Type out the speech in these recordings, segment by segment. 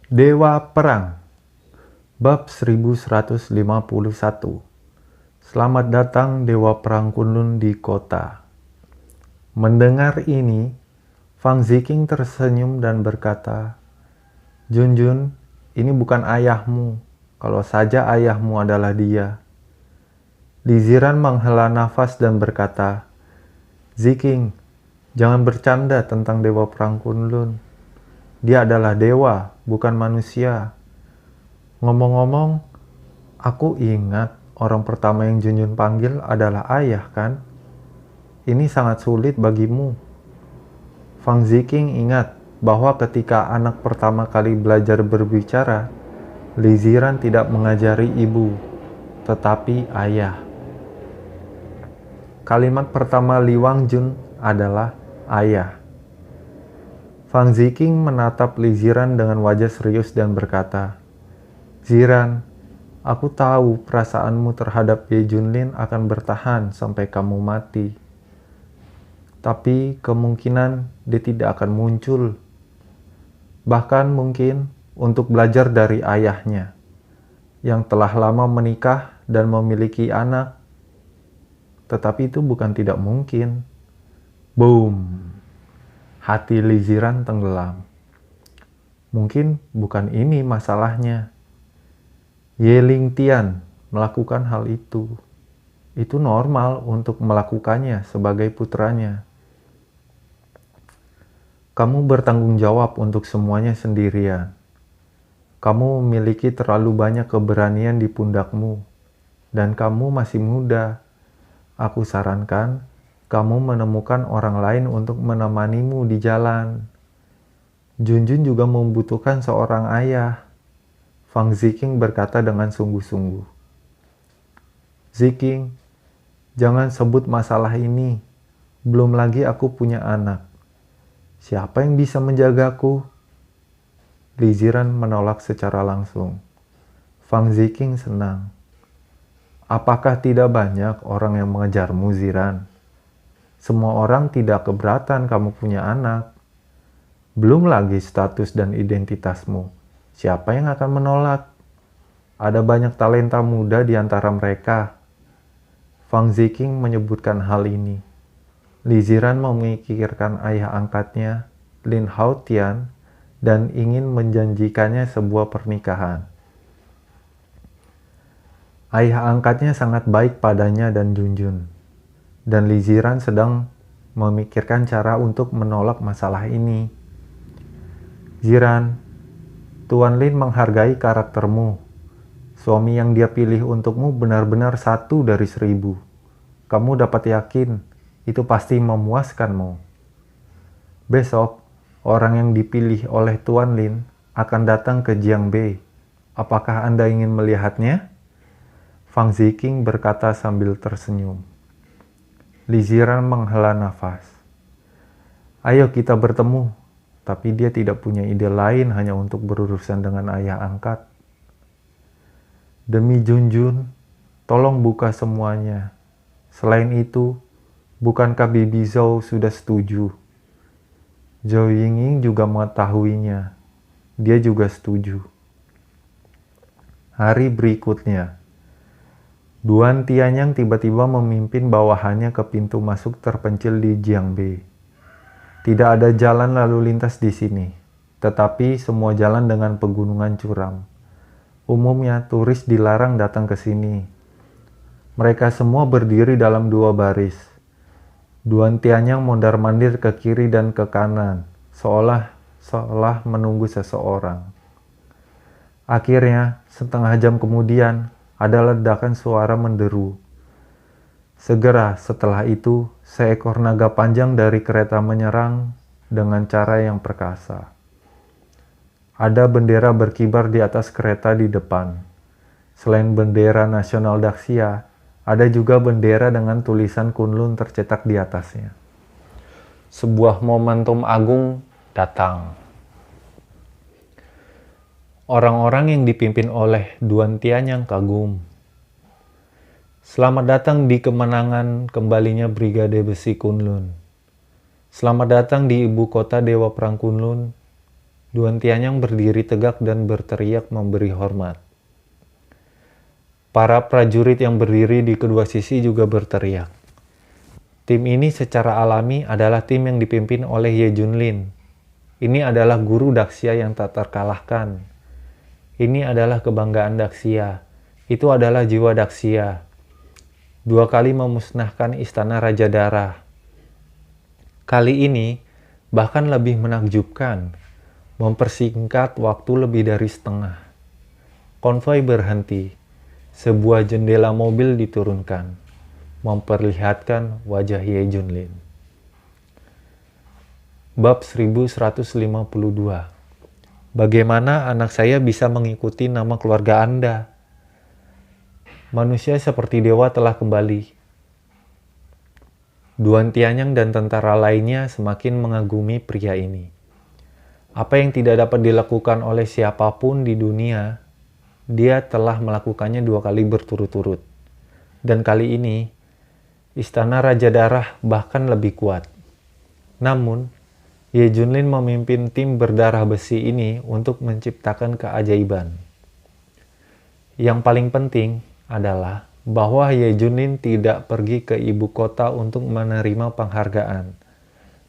Dewa Perang, Bab 1151. Selamat datang Dewa Perang Kunlun di kota. Mendengar ini, Fang Ziqing tersenyum dan berkata, Junjun, ini bukan ayahmu, kalau saja ayahmu adalah dia. Li Ziran menghela nafas dan berkata, Ziqing, jangan bercanda tentang Dewa Perang Kunlun. Dia adalah dewa, bukan manusia. Ngomong-ngomong, aku ingat orang pertama yang Junjun panggil adalah ayah, kan? Ini sangat sulit bagimu. Fang Ziqing ingat bahwa ketika anak pertama kali belajar berbicara, Li Ziran tidak mengajari ibu, tetapi ayah. Kalimat pertama Li Wangjun adalah ayah. Fang Ziqing menatap Li Ziran dengan wajah serius dan berkata, Ziran, aku tahu perasaanmu terhadap Ye Junlin akan bertahan sampai kamu mati. Tapi kemungkinan dia tidak akan muncul. Bahkan mungkin untuk belajar dari ayahnya, yang telah lama menikah dan memiliki anak. Tetapi itu bukan tidak mungkin. Boom! Hati Li Ziran tenggelam. Mungkin bukan ini masalahnya. Ye Lingtian melakukan hal itu. Itu normal untuk melakukannya sebagai putranya. Kamu bertanggung jawab untuk semuanya sendirian. Kamu memiliki terlalu banyak keberanian di pundakmu. Dan kamu masih muda. Aku sarankan kamu menemukan orang lain untuk menemanimu di jalan. Junjun juga membutuhkan seorang ayah. Fang Ziqing berkata dengan sungguh-sungguh. Ziqing, jangan sebut masalah ini. Belum lagi aku punya anak. Siapa yang bisa menjagaku? Li Ziran menolak secara langsung. Fang Ziqing senang. Apakah tidak banyak orang yang mengejarmu, Ziran? Semua orang tidak keberatan kamu punya anak. Belum lagi status dan identitasmu. Siapa yang akan menolak? Ada banyak talenta muda di antara mereka. Fang Ziqing menyebutkan hal ini. Li Ziran memikirkan ayah angkatnya, Lin Haotian, dan ingin menjanjikannya sebuah pernikahan. Ayah angkatnya sangat baik padanya dan Junjun. Dan Li Ziran sedang memikirkan cara untuk menolak masalah ini. Ziran, Tuan Lin menghargai karaktermu. Suami yang dia pilih untukmu benar-benar 1 dari 1000. Kamu dapat yakin, itu pasti memuaskanmu. Besok, orang yang dipilih oleh Tuan Lin akan datang ke Jiangbei. Apakah Anda ingin melihatnya? Fang Ziqing berkata sambil tersenyum. Li Ziran menghela nafas. Ayo kita bertemu. Tapi dia tidak punya ide lain hanya untuk berurusan dengan ayah angkat. Demi Junjun, tolong buka semuanya. Selain itu, bukankah Bibi Zhou sudah setuju? Zhou Yingying juga mengetahuinya. Dia juga setuju. Hari berikutnya, Duan Tianyang tiba-tiba memimpin bawahannya ke pintu masuk terpencil di Jiangbei. Tidak ada jalan lalu lintas di sini, tetapi semua jalan dengan pegunungan curam. Umumnya turis dilarang datang ke sini. Mereka semua berdiri dalam 2 baris. Duan Tianyang mondar-mandir ke kiri dan ke kanan, seolah menunggu seseorang. Akhirnya, setengah jam kemudian, ada ledakan suara menderu. Segera setelah itu, seekor naga panjang dari kereta menyerang dengan cara yang perkasa. Ada bendera berkibar di atas kereta di depan. Selain bendera nasional Daxia, ada juga bendera dengan tulisan Kunlun tercetak di atasnya. Sebuah momentum agung datang. Orang-orang yang dipimpin oleh Duan Tianyang kagum. Selamat datang di kemenangan kembalinya Brigade Besi Kunlun. Selamat datang di ibu kota Dewa Perang Kunlun. Duan Tianyang berdiri tegak dan berteriak memberi hormat. Para prajurit yang berdiri di kedua sisi juga berteriak. Tim ini secara alami adalah tim yang dipimpin oleh Ye Junlin. Ini adalah guru Daxia yang tak terkalahkan. Ini adalah kebanggaan Daxia. Itu adalah jiwa Daxia. 2 kali memusnahkan istana Raja Darah. Kali ini bahkan lebih menakjubkan, mempersingkat waktu lebih dari setengah. Konvoi berhenti. Sebuah jendela mobil diturunkan, memperlihatkan wajah Ye Junlin. Bab 1152. Bagaimana anak saya bisa mengikuti nama keluarga Anda? Manusia seperti dewa telah kembali. Duan Tianyang dan tentara lainnya semakin mengagumi pria ini. Apa yang tidak dapat dilakukan oleh siapapun di dunia, dia telah melakukannya 2 kali berturut-turut. Dan kali ini, istana Raja Darah bahkan lebih kuat. Namun, Ye Junlin memimpin tim berdarah besi ini untuk menciptakan keajaiban. Yang paling penting adalah bahwa Ye Junlin tidak pergi ke ibu kota untuk menerima penghargaan,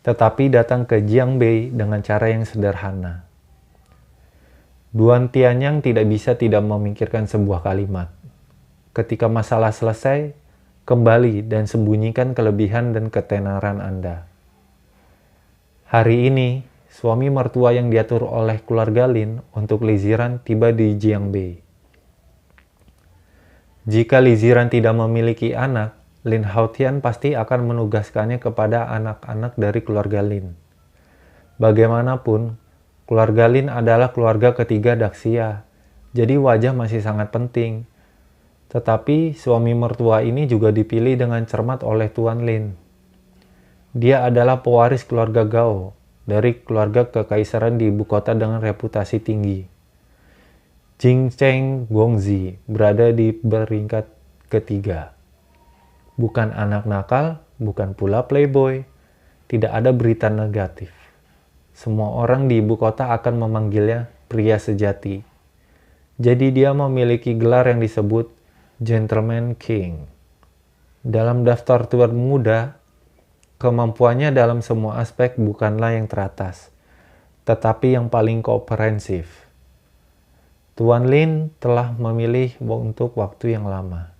tetapi datang ke Jiangbei dengan cara yang sederhana. Duan Tianyang tidak bisa tidak memikirkan sebuah kalimat. Ketika masalah selesai, kembali dan sembunyikan kelebihan dan ketenaran Anda. Hari ini, suami mertua yang diatur oleh keluarga Lin untuk Liziran tiba di Jiangbei. Jika Liziran tidak memiliki anak, Lin Haotian pasti akan menugaskannya kepada anak-anak dari keluarga Lin. Bagaimanapun, keluarga Lin adalah keluarga ketiga Daxia, jadi wajah masih sangat penting. Tetapi suami mertua ini juga dipilih dengan cermat oleh Tuan Lin. Dia adalah pewaris keluarga Gao, dari keluarga kekaisaran di ibu kota dengan reputasi tinggi. Jingcheng Gongzi berada di peringkat ketiga. Bukan anak nakal, bukan pula playboy, tidak ada berita negatif. Semua orang di ibu kota akan memanggilnya pria sejati. Jadi dia memiliki gelar yang disebut Gentleman King. Dalam daftar tuan muda, kemampuannya dalam semua aspek bukanlah yang teratas, tetapi yang paling komprehensif. Tuan Lin telah memilih untuk waktu yang lama.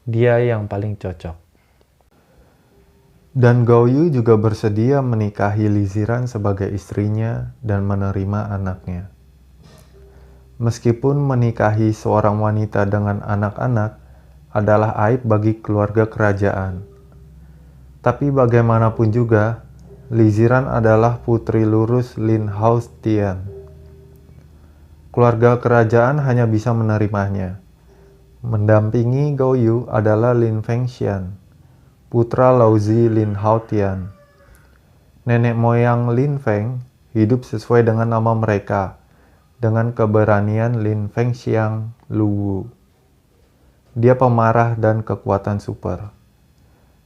Dia yang paling cocok. Dan Gao Yu juga bersedia menikahi Liziran sebagai istrinya dan menerima anaknya. Meskipun menikahi seorang wanita dengan anak-anak adalah aib bagi keluarga kerajaan, tapi bagaimanapun juga, Liziran adalah putri lurus Lin Haotian. Keluarga kerajaan hanya bisa menerimanya. Mendampingi Gao Yu adalah Lin Fengxian, putra Laozi Lin Haotian. Nenek moyang Lin Feng hidup sesuai dengan nama mereka, dengan keberanian Lin Fengxiang Luwu. Dia pemarah dan kekuatan super.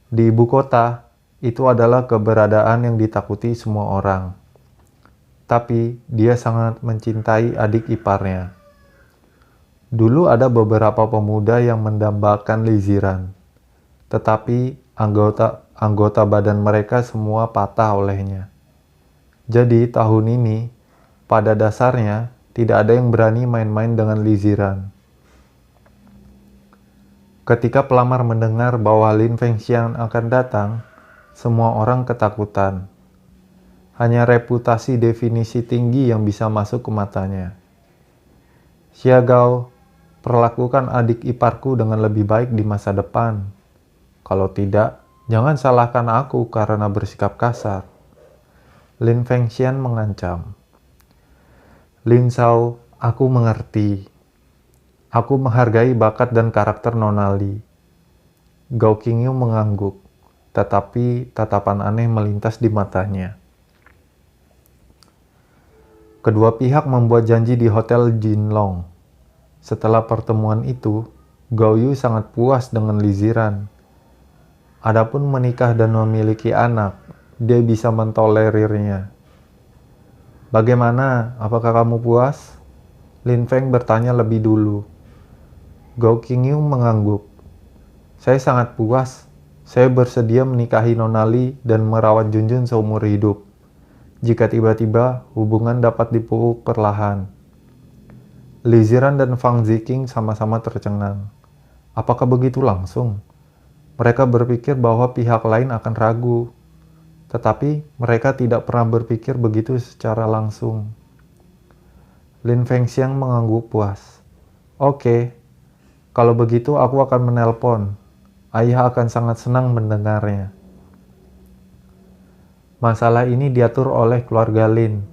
Di ibu kota, itu adalah keberadaan yang ditakuti semua orang. Tapi dia sangat mencintai adik iparnya. Dulu ada beberapa pemuda yang mendambakan Liziran, tetapi anggota badan mereka semua patah olehnya. Jadi tahun ini, pada dasarnya, tidak ada yang berani main-main dengan Liziran. Ketika pelamar mendengar bahwa Lin Fengxian akan datang, semua orang ketakutan. Hanya reputasi definisi tinggi yang bisa masuk ke matanya. Xia Gao, perlakukan adik iparku dengan lebih baik di masa depan. Kalau tidak, jangan salahkan aku karena bersikap kasar. Lin Fengxian mengancam. Lin Zhao, aku mengerti. Aku menghargai bakat dan karakter Nona Li. Gao Qingyu mengangguk, tetapi tatapan aneh melintas di matanya. Kedua pihak membuat janji di Hotel Jinlong. Setelah pertemuan itu, Gao Yu sangat puas dengan Liziran. Adapun menikah dan memiliki anak, dia bisa mentolerirnya. Bagaimana? Apakah kamu puas? Lin Feng bertanya lebih dulu. Gao Qingyun mengangguk. Saya sangat puas. Saya bersedia menikahi Nona Li dan merawat Junjun seumur hidup. Jika tiba-tiba hubungan dapat dipupuk perlahan. Li Ziran dan Fang Ziqing sama-sama tercengang. Apakah begitu langsung? Mereka berpikir bahwa pihak lain akan ragu. Tetapi mereka tidak pernah berpikir begitu secara langsung. Lin Fengxiang mengangguk puas. Oke, kalau begitu aku akan menelpon. Ayah akan sangat senang mendengarnya. Masalah ini diatur oleh keluarga Lin.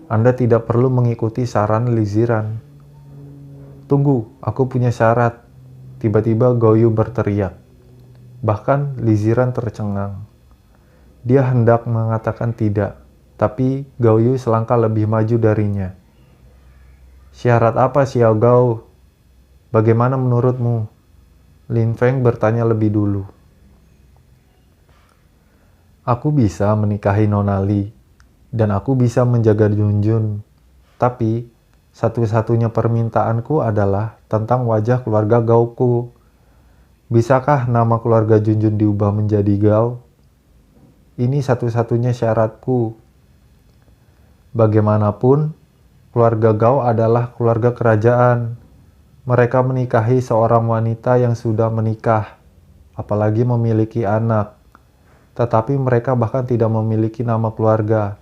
Anda tidak perlu mengikuti saran Li Ziran. Tunggu, aku punya syarat. Tiba-tiba Gao Yu berteriak. Bahkan Li Ziran tercengang. Dia hendak mengatakan tidak, tapi Gao Yu selangkah lebih maju darinya. Syarat apa, Xiao Gao? Bagaimana menurutmu? Lin Feng bertanya lebih dulu. Aku bisa menikahi Nona Li, dan aku bisa menjaga Junjun. Tapi, satu-satunya permintaanku adalah tentang wajah keluarga Gaoku. Bisakah nama keluarga Junjun diubah menjadi Gao? Ini satu-satunya syaratku. Bagaimanapun, keluarga Gao adalah keluarga kerajaan. Mereka menikahi seorang wanita yang sudah menikah, apalagi memiliki anak. Tetapi mereka bahkan tidak memiliki nama keluarga.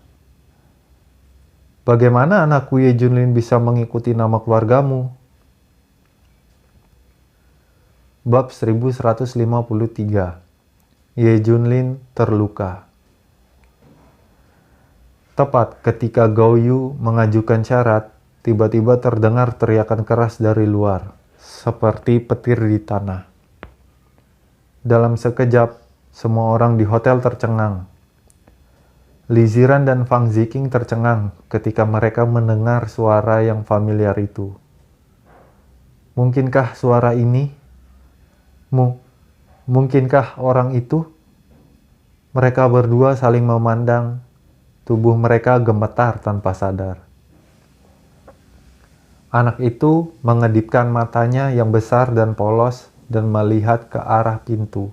Bagaimana anakku Ye Junlin bisa mengikuti nama keluargamu? Bab 1153. Ye Junlin terluka. Tepat ketika Gao Yu mengajukan syarat, tiba-tiba terdengar teriakan keras dari luar, seperti petir di tanah. Dalam sekejap, semua orang di hotel tercengang. Li Ziran dan Fang Ziqing tercengang ketika mereka mendengar suara yang familiar itu. Mungkinkah suara ini? Mungkinkah orang itu? Mereka berdua saling memandang. Tubuh mereka gemetar tanpa sadar. Anak itu mengedipkan matanya yang besar dan polos dan melihat ke arah pintu.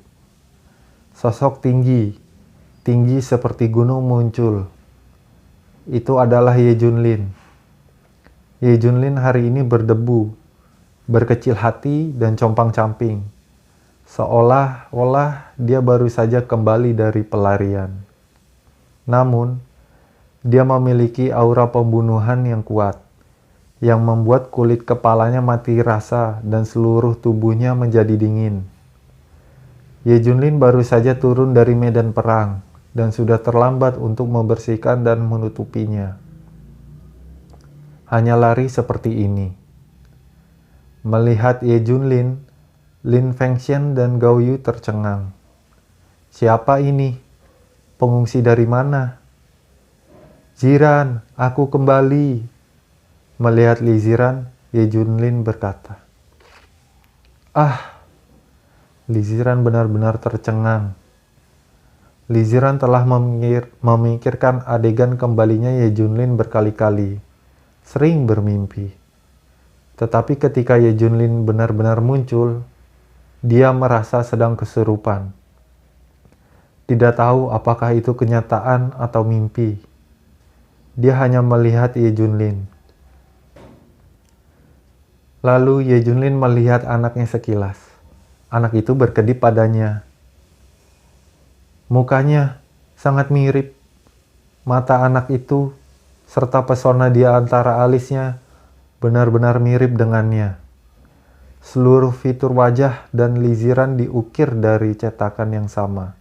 Sosok tinggi seperti gunung muncul. Itu adalah Ye Junlin. Ye Junlin hari ini berdebu, berkecil hati dan compang-camping. Seolah-olah dia baru saja kembali dari pelarian. Namun, dia memiliki aura pembunuhan yang kuat, yang membuat kulit kepalanya mati rasa dan seluruh tubuhnya menjadi dingin. Ye Junlin baru saja turun dari medan perang dan sudah terlambat untuk membersihkan dan menutupinya. Hanya lari seperti ini. Melihat Ye Junlin, Lin Fengxian dan Gao Yu tercengang. Siapa ini? Pengungsi dari mana? Ziran, aku kembali. Melihat Li Ziran, Ye Junlin berkata. Li Ziran benar-benar tercengang. Li Ziran telah memikirkan adegan kembalinya Ye Junlin berkali-kali. Sering bermimpi. Tetapi ketika Ye Junlin benar-benar muncul, dia merasa sedang kesurupan. Tidak tahu apakah itu kenyataan atau mimpi. Dia hanya melihat Ye Junlin. Lalu Ye Junlin melihat anaknya sekilas. Anak itu berkedip padanya. Mukanya sangat mirip. Mata anak itu serta pesona di antara alisnya benar-benar mirip dengannya. Seluruh fitur wajah dan Li Ziran diukir dari cetakan yang sama.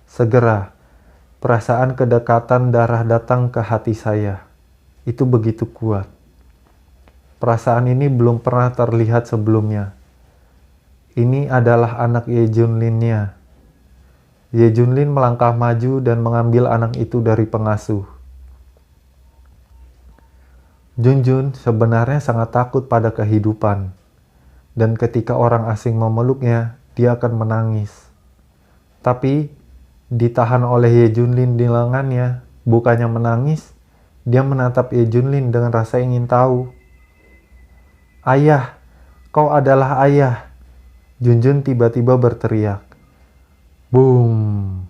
Segera, perasaan kedekatan darah datang ke hati saya. Itu begitu kuat. Perasaan ini belum pernah terlihat sebelumnya. Ini adalah anak Ye Junlin-nya. Ye Junlin melangkah maju dan mengambil anak itu dari pengasuh. Junjun sebenarnya sangat takut pada kehidupan. Dan ketika orang asing memeluknya, dia akan menangis. Tapi, ditahan oleh Ye Junlin di lengannya, bukannya menangis, Dia menatap Ye Junlin dengan rasa ingin tahu. "Ayah, kau adalah ayah!" Junjun tiba-tiba berteriak. Boom!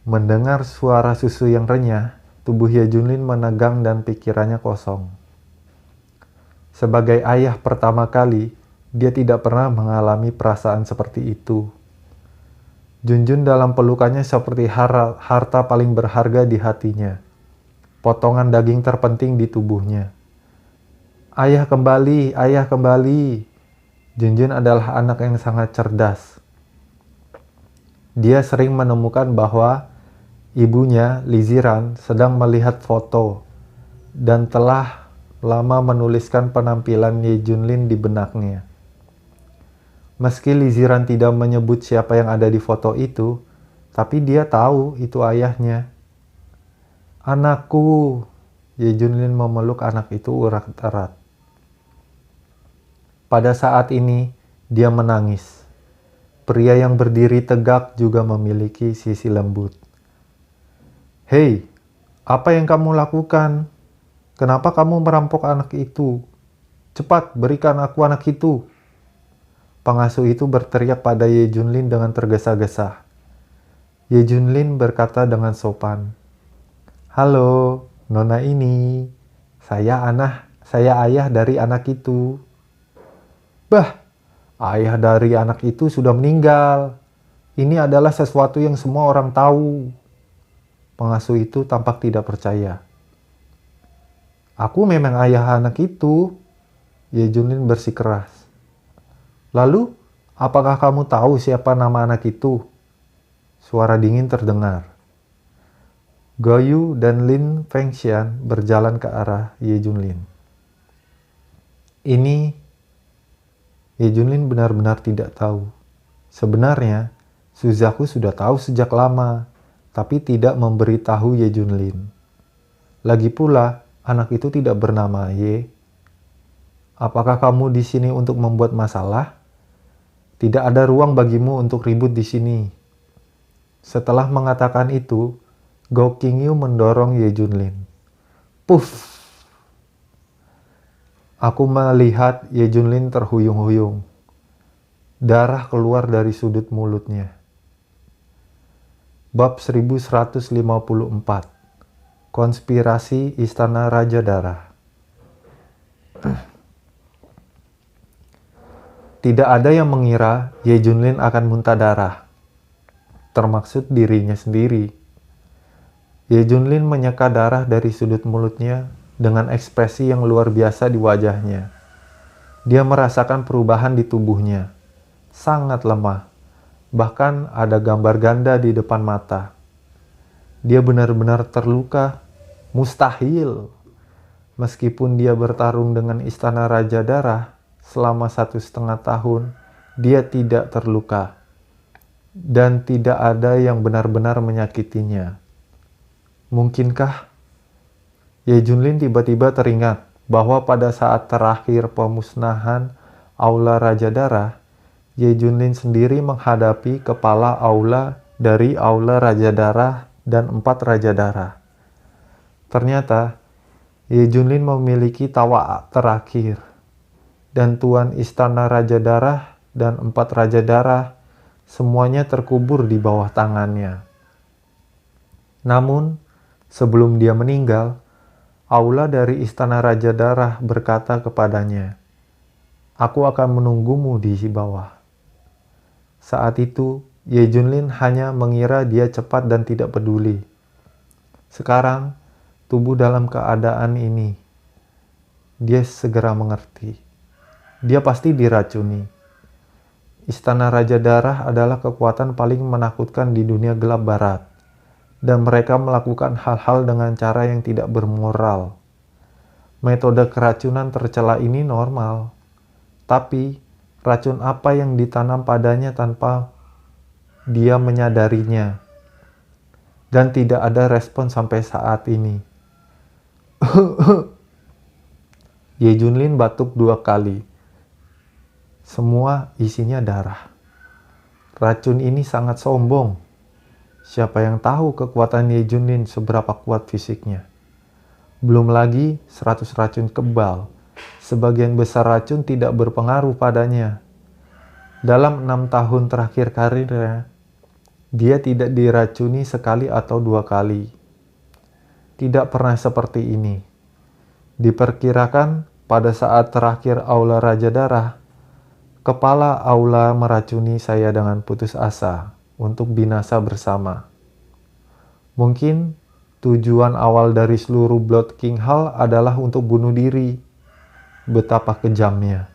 Mendengar suara susu yang renyah, tubuh Ye Junlin menegang dan pikirannya kosong. Sebagai ayah pertama kali, dia tidak pernah mengalami perasaan seperti itu. Junjun dalam pelukannya seperti harta paling berharga di hatinya. Potongan daging terpenting di tubuhnya. Ayah kembali, ayah kembali. Junjun adalah anak yang sangat cerdas. Dia sering menemukan bahwa ibunya, Liziran, sedang melihat foto dan telah lama menuliskan penampilan Ye Junlin di benaknya. Meski Liziran tidak menyebut siapa yang ada di foto itu, tapi dia tahu itu ayahnya. "Anakku," Ye Junlin memeluk anak itu erat-erat. Pada saat ini, dia menangis. Pria yang berdiri tegak juga memiliki sisi lembut. "Hei, apa yang kamu lakukan? Kenapa kamu merampok anak itu? Cepat, berikan aku anak itu!" Pengasuh itu berteriak pada Ye Junlin dengan tergesa-gesa. Ye Junlin berkata dengan sopan, "Halo, Nona ini. Saya ayah dari anak itu." "Bah, ayah dari anak itu sudah meninggal. Ini adalah sesuatu yang semua orang tahu." Pengasuh itu tampak tidak percaya. "Aku memang ayah anak itu," Ye Junlin bersikeras. "Lalu, apakah kamu tahu siapa nama anak itu?" Suara dingin terdengar. Goyu dan Lin Fengxian berjalan ke arah Ye Junlin. Ini Ye Junlin benar-benar tidak tahu. Sebenarnya, Suzaku sudah tahu sejak lama, tapi tidak memberitahu Ye Junlin. Lagi pula, anak itu tidak bernama Ye. "Apakah kamu di sini untuk membuat masalah? Tidak ada ruang bagimu untuk ribut di sini." Setelah mengatakan itu, Gao Qingyu mendorong Ye Junlin. Puff! Aku melihat Ye Junlin terhuyung-huyung. Darah keluar dari sudut mulutnya. Bab 1154. Konspirasi Istana Raja Darah. Tidak ada yang mengira Ye Junlin akan muntah darah, termaksud dirinya sendiri. Ye Junlin menyeka darah dari sudut mulutnya dengan ekspresi yang luar biasa di wajahnya. Dia merasakan perubahan di tubuhnya. Sangat lemah. Bahkan ada gambar ganda di depan mata. Dia benar-benar terluka. Mustahil. Meskipun dia bertarung dengan Istana Raja Darah selama 1,5 tahun, dia tidak terluka. Dan tidak ada yang benar-benar menyakitinya. Mungkinkah? Ye Junlin tiba-tiba teringat bahwa pada saat terakhir pemusnahan Aula Raja Darah, Ye Junlin sendiri menghadapi kepala aula dari Aula Raja Darah dan 4 Raja Darah. Ternyata, Ye Junlin memiliki tawa terakhir, dan Tuan Istana Raja Darah dan 4 Raja Darah semuanya terkubur di bawah tangannya. Namun, sebelum dia meninggal, aula dari Istana Raja Darah berkata kepadanya, "Aku akan menunggumu di bawah." Saat itu, Ye Junlin hanya mengira dia cepat dan tidak peduli. Sekarang, tubuh dalam keadaan ini, dia segera mengerti. Dia pasti diracuni. Istana Raja Darah adalah kekuatan paling menakutkan di dunia gelap barat. Dan mereka melakukan hal-hal dengan cara yang tidak bermoral. Metode keracunan tercela ini normal. Tapi, racun apa yang ditanam padanya tanpa dia menyadarinya? Dan tidak ada respon sampai saat ini. Ye Junlin batuk 2 kali. Semua isinya darah. Racun ini sangat sombong. Siapa yang tahu kekuatan Ye Junlin seberapa kuat fisiknya? Belum lagi 100 racun kebal. Sebagian besar racun tidak berpengaruh padanya. Dalam 6 tahun terakhir karirnya, dia tidak diracuni sekali atau 2 kali. Tidak pernah seperti ini. Diperkirakan pada saat terakhir Aula Raja Darah, kepala Aula meracuni saya dengan putus asa untuk binasa bersama. Mungkin tujuan awal dari seluruh Blood King Hall adalah untuk bunuh diri. Betapa kejamnya.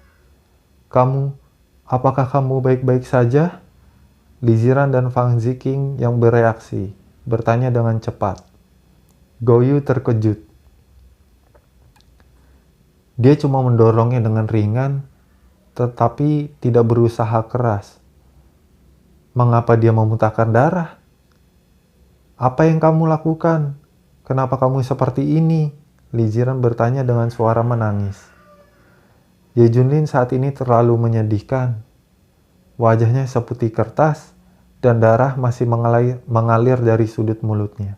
Apakah kamu baik-baik saja? Liziran dan Fang Ziqing yang bereaksi, bertanya dengan cepat. Goyu terkejut. Dia cuma mendorongnya dengan ringan, tetapi tidak berusaha keras. Mengapa dia memuntahkan darah? Apa yang kamu lakukan? Kenapa kamu seperti ini? Liziran bertanya dengan suara menangis. Ye Junlin saat ini terlalu menyedihkan. Wajahnya seputih kertas dan darah masih mengalir dari sudut mulutnya.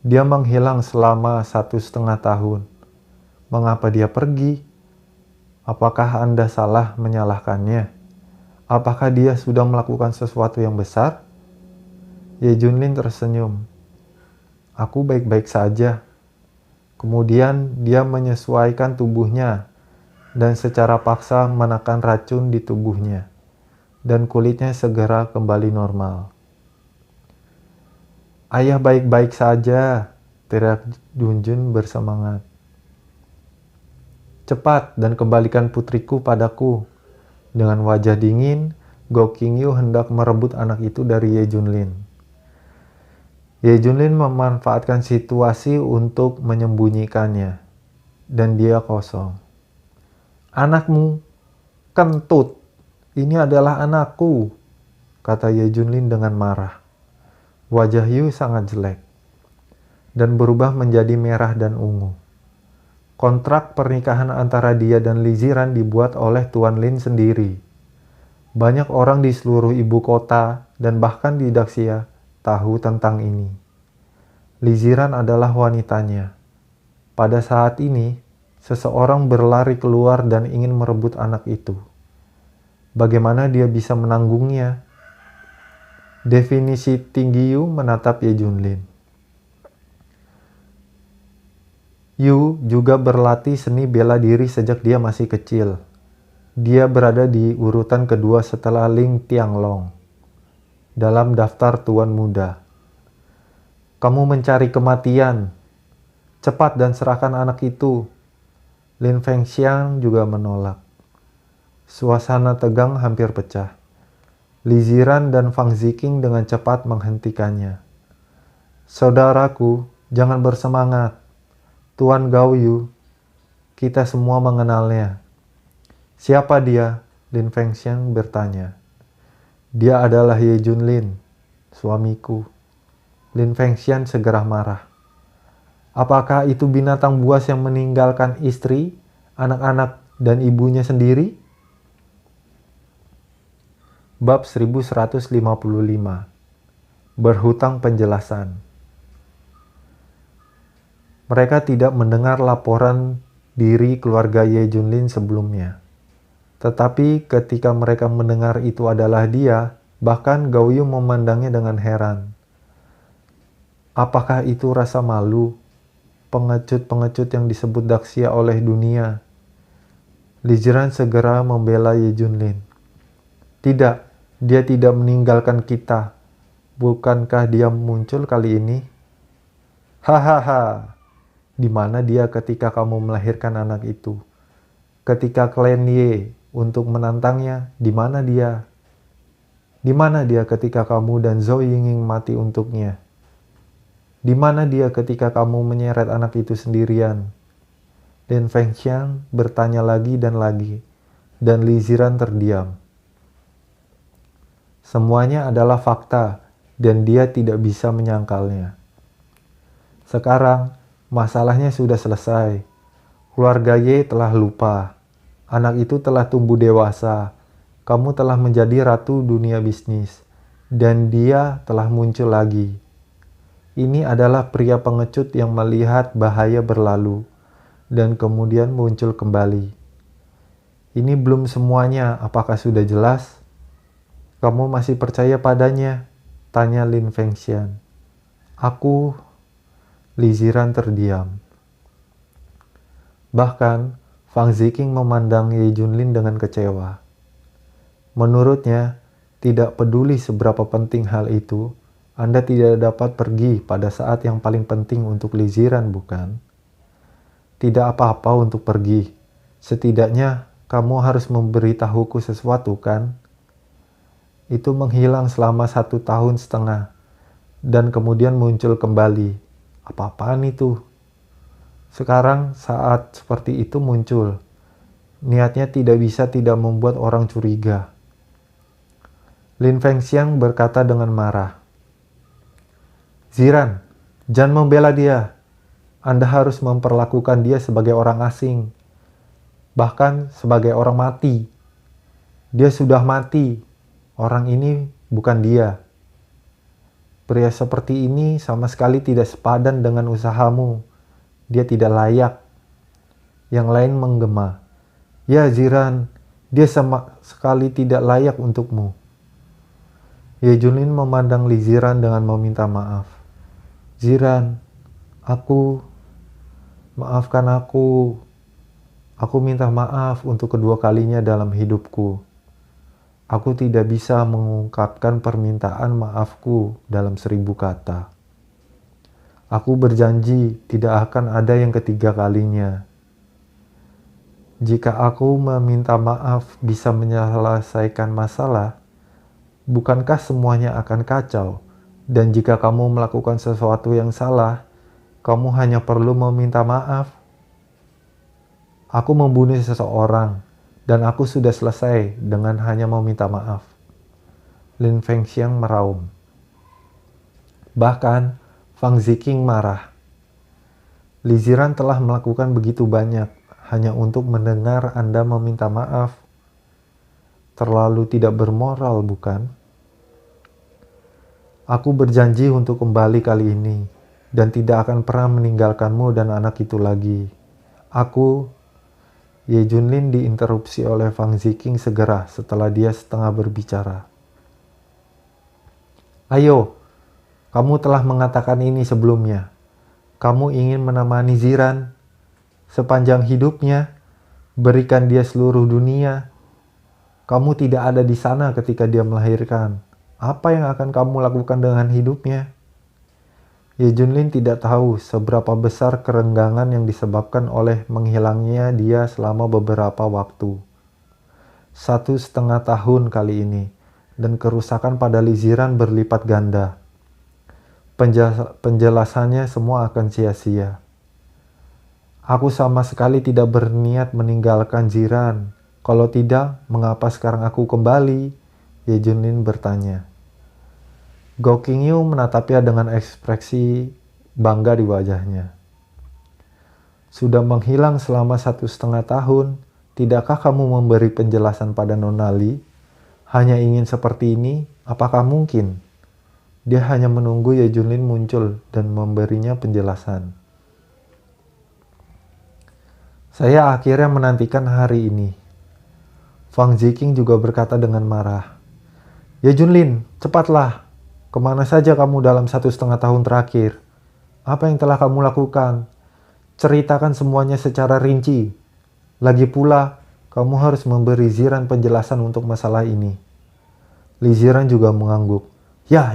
Dia menghilang selama 1,5 tahun. Mengapa dia pergi? Apakah Anda salah menyalahkannya? Apakah dia sudah melakukan sesuatu yang besar? Ye Junlin tersenyum. Aku baik-baik saja. Kemudian dia menyesuaikan tubuhnya dan secara paksa menekan racun di tubuhnya, dan kulitnya segera kembali normal. Ayah baik-baik saja, teriak Junjun bersemangat. Cepat dan kembalikan putriku padaku. Dengan wajah dingin, Go Qingyu hendak merebut anak itu dari Ye Junlin. Ye Junlin memanfaatkan situasi untuk menyembunyikannya, dan dia kosong. Anakmu, kentut, ini adalah anakku, kata Ye Junlin dengan marah. Wajah Yu sangat jelek, dan berubah menjadi merah dan ungu. Kontrak pernikahan antara dia dan Liziran dibuat oleh Tuan Lin sendiri. Banyak orang di seluruh ibu kota dan bahkan di Daxia tahu tentang ini. Liziran adalah wanitanya. Pada saat ini, seseorang berlari keluar dan ingin merebut anak itu. Bagaimana dia bisa menanggungnya? Definisi tinggi Yu menatap Ye Junlin. Yu juga berlatih seni bela diri sejak dia masih kecil. Dia berada di urutan kedua setelah Ling Tianglong dalam daftar tuan muda. Kamu mencari kematian. Cepat dan serahkan anak itu. Lin Fengxiang juga menolak. Suasana tegang hampir pecah. Liziran dan Fang Ziqing dengan cepat menghentikannya. Saudaraku, jangan bersemangat. Tuan Gao Yu, kita semua mengenalnya. Siapa dia? Lin Fengxiang bertanya. Dia adalah Ye Junlin, suamiku. Lin Fengxiang segera marah. Apakah itu binatang buas yang meninggalkan istri, anak-anak, dan ibunya sendiri? Bab 1155. Berhutang penjelasan. Mereka tidak mendengar laporan diri keluarga Ye Junlin sebelumnya. Tetapi ketika mereka mendengar itu adalah dia, bahkan Gao Yu memandangnya dengan heran. Apakah itu rasa malu? Pengecut-pengecut yang disebut Daxia oleh dunia. Liziran segera membela Ye Junlin. Tidak, dia tidak meninggalkan kita. Bukankah dia muncul kali ini? Hahaha. Di mana dia ketika kamu melahirkan anak itu? Ketika klan Ye untuk menantangnya, di mana dia? Di mana dia ketika kamu dan Zhou Yinging mati untuknya? Di mana dia ketika kamu menyeret anak itu sendirian? Lin Fengxiang bertanya lagi, dan Liziran terdiam. Semuanya adalah fakta, dan dia tidak bisa menyangkalnya. Sekarang, masalahnya sudah selesai. Keluarga Ye telah lupa. Anak itu telah tumbuh dewasa. Kamu telah menjadi ratu dunia bisnis. Dan dia telah muncul lagi. Ini adalah pria pengecut yang melihat bahaya berlalu dan kemudian muncul kembali. Ini belum semuanya, apakah sudah jelas? Kamu masih percaya padanya? Tanya Lin Fengxian. Aku, Liziran terdiam. Bahkan, Fang Ziqing memandang Ye Junlin dengan kecewa. Menurutnya, tidak peduli seberapa penting hal itu, Anda tidak dapat pergi pada saat yang paling penting untuk Liziran, bukan? Tidak apa-apa untuk pergi. Setidaknya, kamu harus memberitahuku sesuatu, kan? Itu menghilang selama 1,5 tahun, dan kemudian muncul kembali. Apa-apaan itu? Sekarang saat seperti itu muncul. Niatnya tidak bisa tidak membuat orang curiga. Lin Fengxian berkata dengan marah. Ziran, jangan membela dia. Anda harus memperlakukan dia sebagai orang asing. Bahkan sebagai orang mati. Dia sudah mati. Orang ini bukan dia. Pria seperti ini sama sekali tidak sepadan dengan usahamu. Dia tidak layak. Yang lain menggema. Ya Ziran, dia sama sekali tidak layak untukmu. Ye Junlin memandang Liziran dengan meminta maaf. Ziran, maafkan aku. Aku minta maaf untuk kedua kalinya dalam hidupku. Aku tidak bisa mengungkapkan permintaan maafku dalam 1000 kata. Aku berjanji tidak akan ada yang ketiga kalinya. Jika aku meminta maaf bisa menyelesaikan masalah, bukankah semuanya akan kacau? Dan jika kamu melakukan sesuatu yang salah, kamu hanya perlu meminta maaf. Aku membunuh seseorang, dan aku sudah selesai dengan hanya meminta maaf. Lin Fengxian meraung. Bahkan, Fang Ziqing marah. Liziran telah melakukan begitu banyak, hanya untuk mendengar Anda meminta maaf. Terlalu tidak bermoral, bukan? Aku berjanji untuk kembali kali ini, dan tidak akan pernah meninggalkanmu dan anak itu lagi. Ye Junlin diinterupsi oleh Fang Ziqing segera setelah dia setengah berbicara. Ayo, kamu telah mengatakan ini sebelumnya. Kamu ingin menemani Ziran sepanjang hidupnya, berikan dia seluruh dunia. Kamu tidak ada di sana ketika dia melahirkan. Apa yang akan kamu lakukan dengan hidupnya? Ye Junlin tidak tahu seberapa besar kerenggangan yang disebabkan oleh menghilangnya dia selama beberapa waktu. 1,5 tahun kali ini, dan kerusakan pada Liziran berlipat ganda. Penjelasannya semua akan sia-sia. Aku sama sekali tidak berniat meninggalkan Ziran. Kalau tidak, mengapa sekarang aku kembali? Ye Junlin bertanya. Gao Qingyu menatapnya dengan ekspresi bangga di wajahnya. Sudah menghilang selama 1,5 tahun, tidakkah kamu memberi penjelasan pada Nona Li? Hanya ingin seperti ini, apakah mungkin? Dia hanya menunggu Ye Junlin muncul dan memberinya penjelasan. Saya akhirnya menantikan hari ini. Fang Ziqing juga berkata dengan marah. Ye Junlin, cepatlah. Kemana saja kamu dalam 1,5 tahun terakhir? Apa yang telah kamu lakukan? Ceritakan semuanya secara rinci. Lagi pula, kamu harus memberi Ziran penjelasan untuk masalah ini. Li Ziran juga mengangguk. Ya.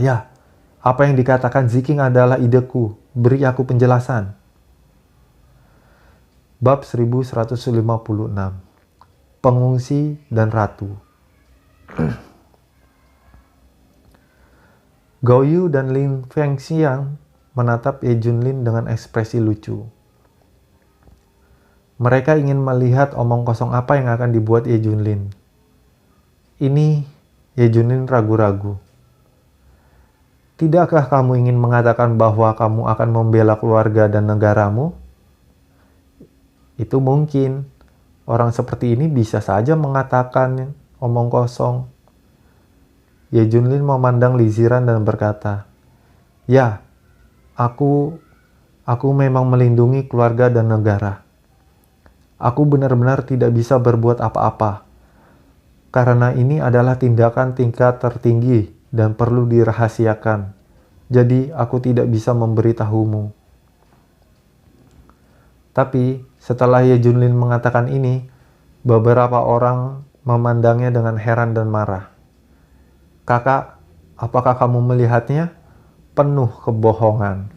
Apa yang dikatakan Ziqing adalah ideku. Beri aku penjelasan. Bab 1156. Pengungsi dan Ratu. Gao Yu dan Lin Fengxian menatap Ye Junlin dengan ekspresi lucu. Mereka ingin melihat omong kosong apa yang akan dibuat Ye Junlin. Ini Ye Junlin ragu-ragu. Tidakkah kamu ingin mengatakan bahwa kamu akan membela keluarga dan negaramu? Itu mungkin. Orang seperti ini bisa saja mengatakan omong kosong. Ye Junlin memandang Liziran dan berkata, Ya, Aku memang melindungi keluarga dan negara. Aku benar-benar tidak bisa berbuat apa-apa, karena ini adalah tindakan tingkat tertinggi dan perlu dirahasiakan. Jadi, aku tidak bisa memberitahumu. Tapi, setelah Ye Junlin mengatakan ini, beberapa orang memandangnya dengan heran dan marah. Kakak, apakah kamu melihatnya? Penuh kebohongan.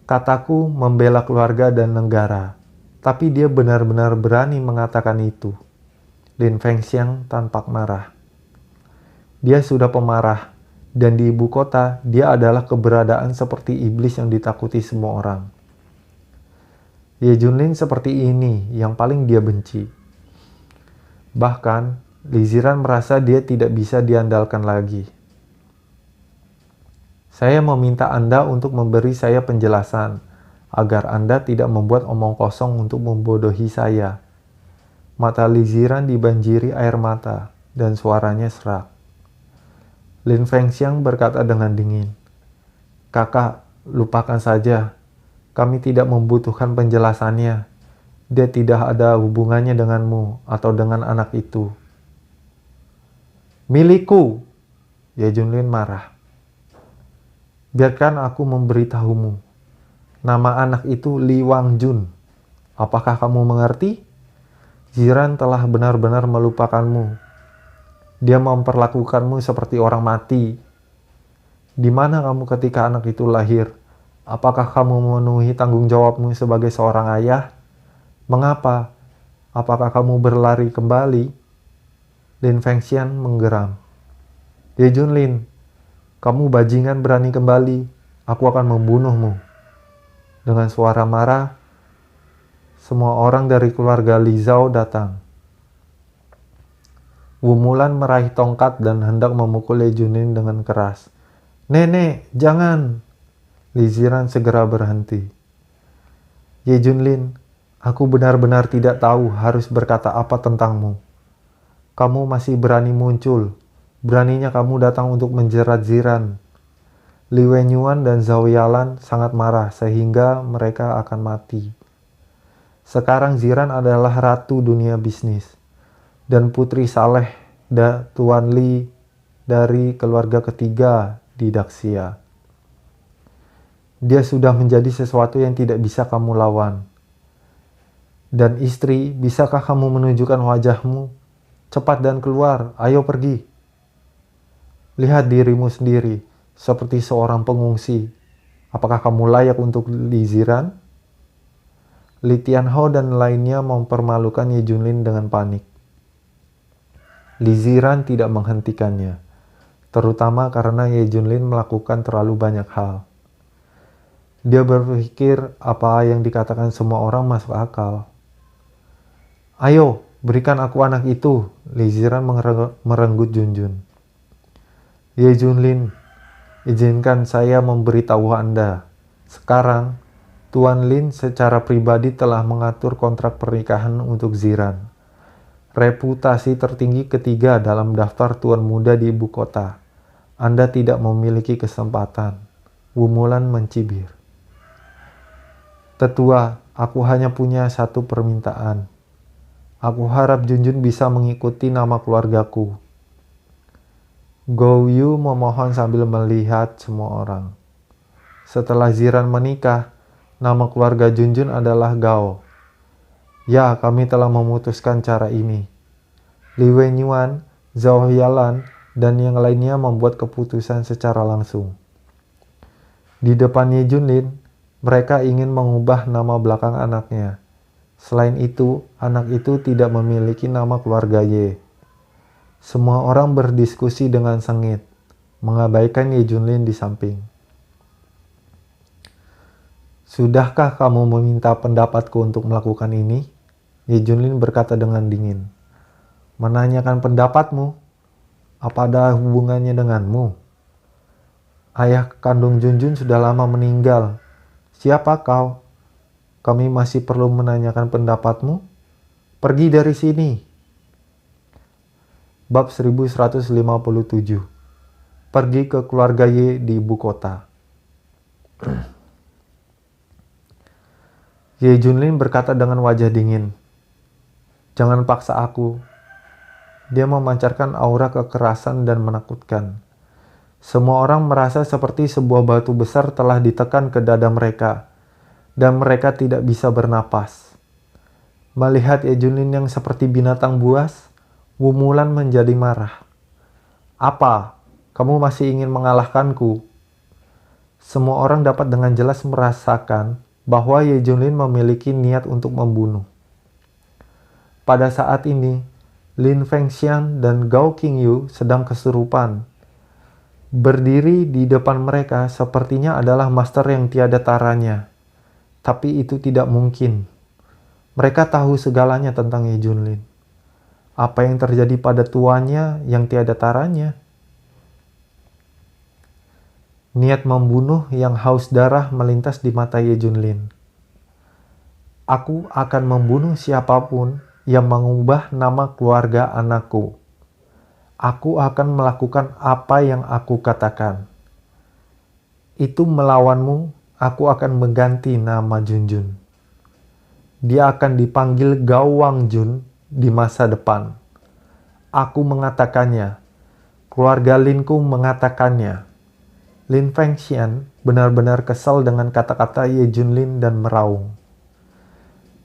Kataku membela keluarga dan negara, tapi dia benar-benar berani mengatakan itu. Lin Fengxiang tampak marah. Dia sudah pemarah, dan di ibu kota dia adalah keberadaan seperti iblis yang ditakuti semua orang. Ye Junlin seperti ini yang paling dia benci. Bahkan, Li Ziran merasa dia tidak bisa diandalkan lagi. Saya meminta Anda untuk memberi saya penjelasan, agar Anda tidak membuat omong kosong untuk membodohi saya. Mata Li Ziran dibanjiri air mata, dan suaranya serak. Lin Fengxiang berkata dengan dingin, Kakak, lupakan saja. Kami tidak membutuhkan penjelasannya. Dia tidak ada hubungannya denganmu atau dengan anak itu. Milikku! Ye Junlin marah. Biarkan aku memberitahumu. Nama anak itu Li Wangjun. Apakah kamu mengerti? Ziran telah benar-benar melupakanmu. Dia memperlakukanmu seperti orang mati. Di mana kamu ketika anak itu lahir? Apakah kamu memenuhi tanggung jawabmu sebagai seorang ayah? Mengapa? Apakah kamu berlari kembali? Lin Fengxian menggeram. Ye Junlin, kamu bajingan berani kembali. Aku akan membunuhmu. Dengan suara marah, semua orang dari keluarga Li Zhao datang. Wu Mulan meraih tongkat dan hendak memukul Ye Junlin dengan keras. Nenek, jangan! Li Ziran segera berhenti. Ye Junlin, aku benar-benar tidak tahu harus berkata apa tentangmu. Kamu masih berani muncul. Beraninya kamu datang untuk menjerat Ziran. Li Wenyuan dan Zhao Yalan sangat marah sehingga mereka akan mati. Sekarang Ziran adalah ratu dunia bisnis dan putri saleh Tuan Li dari keluarga ketiga di Daxia. Dia sudah menjadi sesuatu yang tidak bisa kamu lawan. Dan istri, bisakah kamu menunjukkan wajahmu? Cepat dan keluar, ayo pergi. Lihat dirimu sendiri, seperti seorang pengungsi. Apakah kamu layak untuk Li Ziran? Li Tianhao dan lainnya mempermalukan Ye Junlin dengan panik. Li Ziran tidak menghentikannya, terutama karena Ye Junlin melakukan terlalu banyak hal. Dia berpikir apa yang dikatakan semua orang masuk akal. Ayo, berikan aku anak itu, Li Ziran merenggut Junjun. Ye Junlin, izinkan saya memberitahu Anda. Sekarang, Tuan Lin secara pribadi telah mengatur kontrak pernikahan untuk Ziran. Reputasi tertinggi ketiga dalam daftar tuan muda di ibu kota. Anda tidak memiliki kesempatan. Wu Mulan mencibir. Tetua, aku hanya punya satu permintaan. Aku harap Junjun bisa mengikuti nama keluargaku. Gou Yu memohon sambil melihat semua orang. Setelah Ziran menikah, nama keluarga Junjun adalah Gao. Ya, kami telah memutuskan cara ini. Li Wenyuan, Zhao Yalan, dan yang lainnya membuat keputusan secara langsung. Di depan Ye Junlin, mereka ingin mengubah nama belakang anaknya. Selain itu, anak itu tidak memiliki nama keluarga Ye. Semua orang berdiskusi dengan sengit, mengabaikan Ye Junlin di samping. Sudahkah kamu meminta pendapatku untuk melakukan ini? Ye Junlin berkata dengan dingin. Menanyakan pendapatmu? Apa ada hubungannya denganmu? Ayah kandung Junjun sudah lama meninggal. Siapa kau? Kami masih perlu menanyakan pendapatmu? Pergi dari sini. Bab 1157. Pergi ke keluarga Ye di ibu kota. Ye Junlin berkata dengan wajah dingin, "Jangan paksa aku." Dia memancarkan aura kekerasan dan menakutkan. Semua orang merasa seperti sebuah batu besar telah ditekan ke dada mereka, dan mereka tidak bisa bernapas. Melihat Ye Junlin yang seperti binatang buas, Wu Mulan menjadi marah. "Apa? Kamu masih ingin mengalahkanku?" Semua orang dapat dengan jelas merasakan bahwa Ye Junlin memiliki niat untuk membunuh. Pada saat ini, Lin Fengxian dan Gao Qingyu sedang kesurupan. Berdiri di depan mereka sepertinya adalah master yang tiada taranya. Tapi itu tidak mungkin. Mereka tahu segalanya tentang Ye Junlin. Apa yang terjadi pada tuannya yang tiada taranya? Niat membunuh yang haus darah melintas di mata Ye Junlin. "Aku akan membunuh siapapun yang mengubah nama keluarga anakku. Aku akan melakukan apa yang aku katakan. Itu melawanmu, aku akan mengganti nama Junjun. Dia akan dipanggil Gao Wangjun di masa depan. Aku mengatakannya. Keluarga Linku mengatakannya." Lin Fengxian benar-benar kesal dengan kata-kata Ye Junlin dan meraung.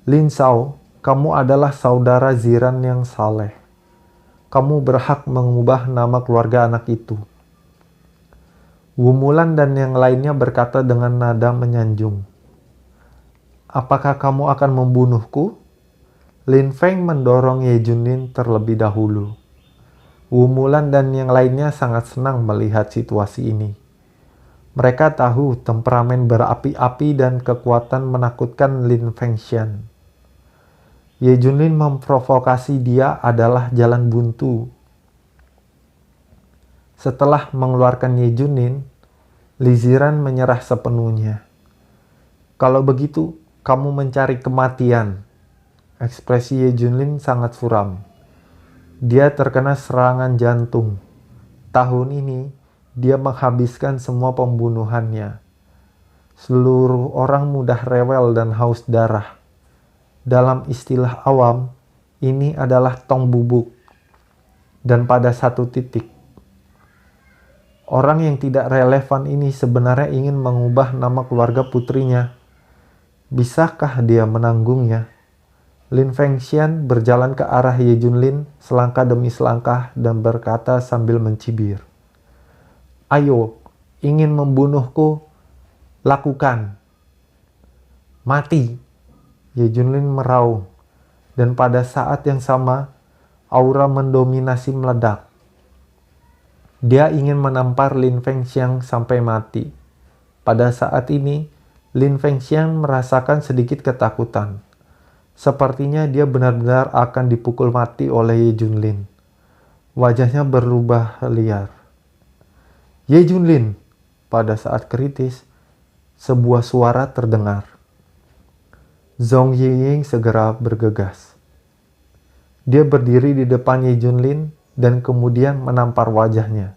"Lin Zhao, kamu adalah saudara Ziran yang saleh. Kamu berhak mengubah nama keluarga anak itu." Wu Mulan dan yang lainnya berkata dengan nada menyanjung. "Apakah kamu akan membunuhku?" Lin Feng mendorong Ye Junlin terlebih dahulu. Wu Mulan dan yang lainnya sangat senang melihat situasi ini. Mereka tahu temperamen berapi-api dan kekuatan menakutkan Lin Fengxian. Ye Junlin memprovokasi dia adalah jalan buntu. Setelah mengeluarkan Ye Junlin, Li Ziran menyerah sepenuhnya. "Kalau begitu, kamu mencari kematian." Ekspresi Ye Junlin sangat suram. Dia terkena serangan jantung. Tahun ini, dia menghabiskan semua pembunuhannya. Seluruh orang mudah rewel dan haus darah. Dalam istilah awam, ini adalah tong bubuk. Dan pada satu titik, orang yang tidak relevan ini sebenarnya ingin mengubah nama keluarga putrinya. Bisakah dia menanggungnya? Lin Fengxian berjalan ke arah Ye Junlin selangkah demi selangkah dan berkata sambil mencibir, "Ayo, ingin membunuhku? Lakukan. Mati." Ye Junlin meraung, dan pada saat yang sama, aura mendominasi meledak. Dia ingin menampar Lin Fengxian sampai mati. Pada saat ini, Lin Fengxian merasakan sedikit ketakutan. Sepertinya dia benar-benar akan dipukul mati oleh Ye Junlin. Wajahnya berubah liar. "Ye Junlin!" Pada saat kritis, sebuah suara terdengar. Zhong Yiying segera bergegas. Dia berdiri di depan Ye Junlin dan kemudian menampar wajahnya.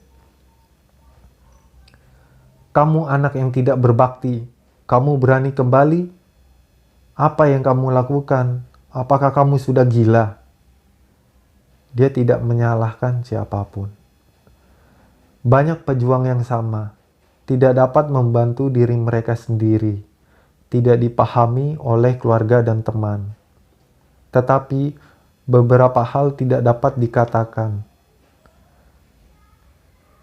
"Kamu anak yang tidak berbakti. Kamu berani kembali? Apa yang kamu lakukan? Apakah kamu sudah gila?" Dia tidak menyalahkan siapapun. Banyak pejuang yang sama, tidak dapat membantu diri mereka sendiri, tidak dipahami oleh keluarga dan teman. Tetapi beberapa hal tidak dapat dikatakan.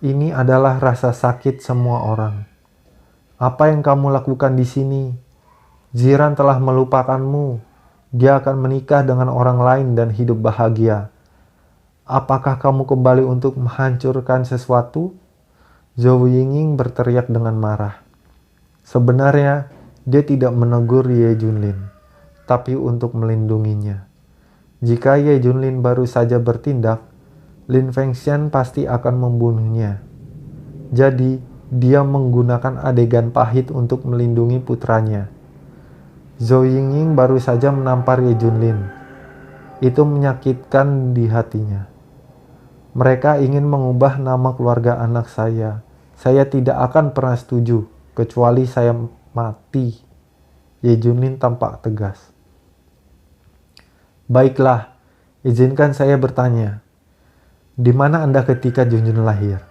Ini adalah rasa sakit semua orang. Apa yang kamu lakukan di sini? Ziran telah melupakanmu. Dia akan menikah dengan orang lain dan hidup bahagia. Apakah kamu kembali untuk menghancurkan sesuatu? Zhou Yingning berteriak dengan marah. Sebenarnya, dia tidak menegur Ye Junlin, tapi untuk melindunginya. Jika Ye Junlin baru saja bertindak, Lin Fengxian pasti akan membunuhnya. Jadi, dia menggunakan adegan pahit untuk melindungi putranya. Zhou Yingning baru saja menampar Ye Junlin. Itu menyakitkan di hatinya. Mereka ingin mengubah nama keluarga anak saya. Saya tidak akan pernah setuju. kecuali saya mati. Ye Junlin tampak tegas. Baiklah, izinkan saya bertanya. Di mana Anda ketika Junjun lahir?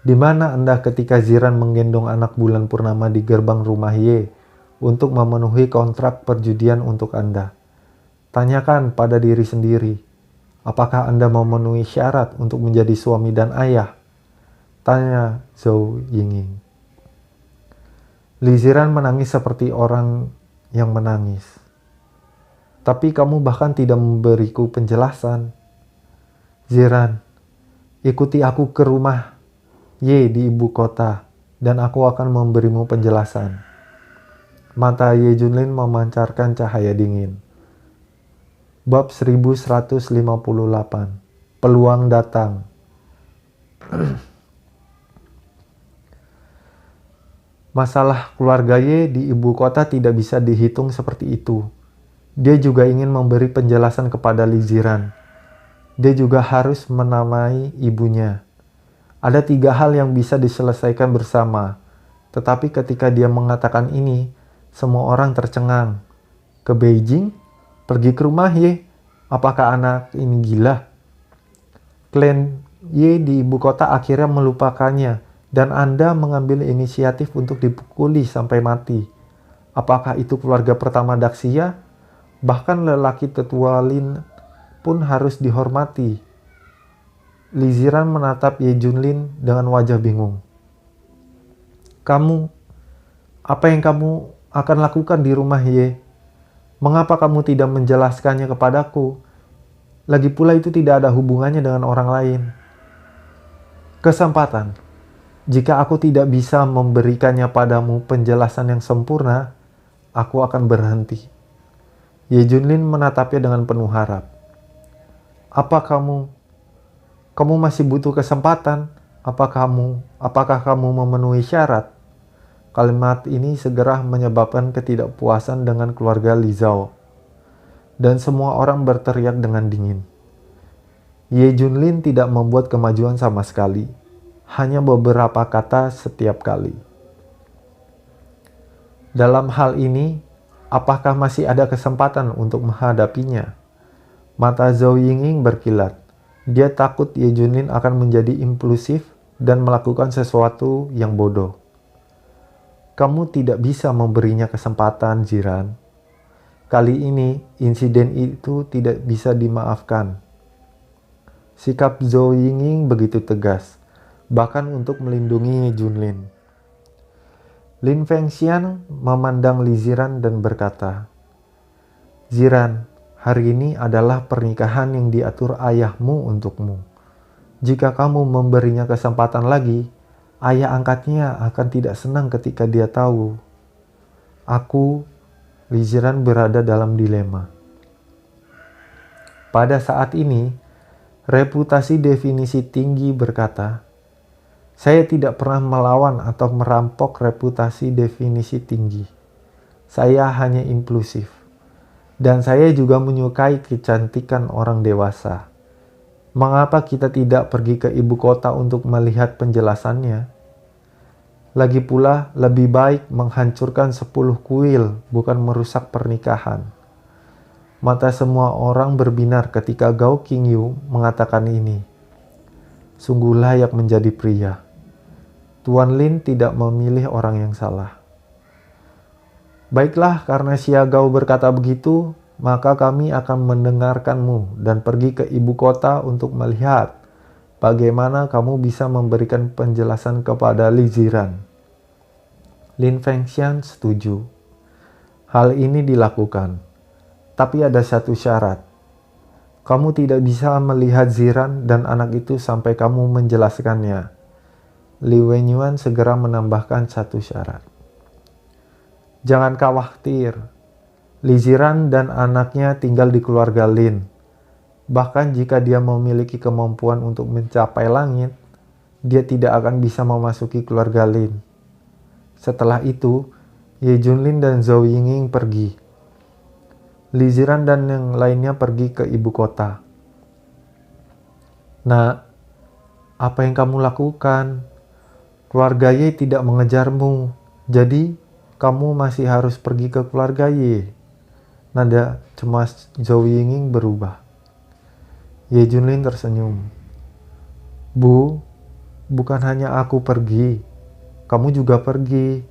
Di mana Anda ketika Ziran menggendong anak bulan purnama di gerbang rumah Ye untuk memenuhi kontrak perjudian untuk Anda? Tanyakan pada diri sendiri, apakah Anda memenuhi syarat untuk menjadi suami dan ayah? Tanya Zhou Yinging. Li Ziran menangis seperti orang yang menangis. Tapi kamu bahkan tidak memberiku penjelasan. Ziran, ikuti aku ke rumah Ye di ibu kota, dan aku akan memberimu penjelasan. Mata Ye Junlin memancarkan cahaya dingin. Bab 1158. Peluang datang. Masalah keluarga Ye di ibu kota tidak bisa dihitung seperti itu. Dia juga ingin memberi penjelasan kepada Li Ziran. Dia juga harus menamai ibunya. Ada 3 hal yang bisa diselesaikan bersama. Tetapi ketika dia mengatakan ini, semua orang tercengang. Ke Beijing? Pergi ke rumah Ye? Apakah anak ini gila? Klan Ye di ibu kota akhirnya melupakannya, dan Anda mengambil inisiatif untuk dipukuli sampai mati. Apakah itu keluarga pertama Daxia? Bahkan lelaki tetua Lin pun harus dihormati. Li Ziran menatap Ye Junlin dengan wajah bingung. Apa yang kamu akan lakukan di rumah Ye? Mengapa kamu tidak menjelaskannya kepadaku? Lagi pula itu tidak ada hubungannya dengan orang lain. Kesempatan. Jika aku tidak bisa memberikannya padamu penjelasan yang sempurna, aku akan berhenti. Ye Junlin menatapnya dengan penuh harap. Kamu masih butuh kesempatan? Apakah kamu memenuhi syarat? Kalimat ini segera menyebabkan ketidakpuasan dengan keluarga Li Zhao. Dan semua orang berteriak dengan dingin. Ye Junlin tidak membuat kemajuan sama sekali. Hanya beberapa kata setiap kali. Dalam hal ini, apakah masih ada kesempatan untuk menghadapinya? Mata Zhou Yinging berkilat. Dia takut Ye Junlin akan menjadi impulsif dan melakukan sesuatu yang bodoh. Kamu tidak bisa memberinya kesempatan, Ziran. Kali ini, insiden itu tidak bisa dimaafkan. Sikap Zhou Yinging begitu tegas, bahkan untuk melindungi Ye Junlin. Lin Fengxian memandang Li Ziran dan berkata, Ziran, hari ini adalah pernikahan yang diatur ayahmu untukmu. Jika kamu memberinya kesempatan lagi, ayah angkatnya akan tidak senang ketika dia tahu. Li Ziran berada dalam dilema. Pada saat ini, reputasi definisi tinggi berkata, saya tidak pernah melawan atau merampok reputasi definisi tinggi. Saya hanya impulsif. Dan saya juga menyukai kecantikan orang dewasa. Mengapa kita tidak pergi ke ibu kota untuk melihat penjelasannya? Lagi pula, lebih baik menghancurkan 10 kuil, bukan merusak pernikahan. Mata semua orang berbinar ketika Gao Qingyu mengatakan ini. Sungguh layak menjadi pria. Tuan Lin tidak memilih orang yang salah. Baiklah, karena Xia Gao berkata begitu, maka kami akan mendengarkanmu dan pergi ke ibu kota untuk melihat bagaimana kamu bisa memberikan penjelasan kepada Li Ziran. Lin Fengxian setuju. Hal ini dilakukan, tapi ada satu syarat. Kamu tidak bisa melihat Ziran dan anak itu sampai kamu menjelaskannya. Li Wenyuan segera menambahkan satu syarat. Jangan khawatir, Li Ziran dan anaknya tinggal di keluarga Lin. Bahkan jika dia memiliki kemampuan untuk mencapai langit, dia tidak akan bisa memasuki keluarga Lin. Setelah itu, Ye Junlin dan Zhou Yinging pergi. Li Ziran dan yang lainnya pergi ke ibu kota. Nak, apa yang kamu lakukan? Keluarga Ye tidak mengejarmu. Jadi, kamu masih harus pergi ke keluarga Ye. Nada cemas Zhou Yinging berubah. Ye Junlin tersenyum. Bu, bukan hanya aku pergi. Kamu juga pergi.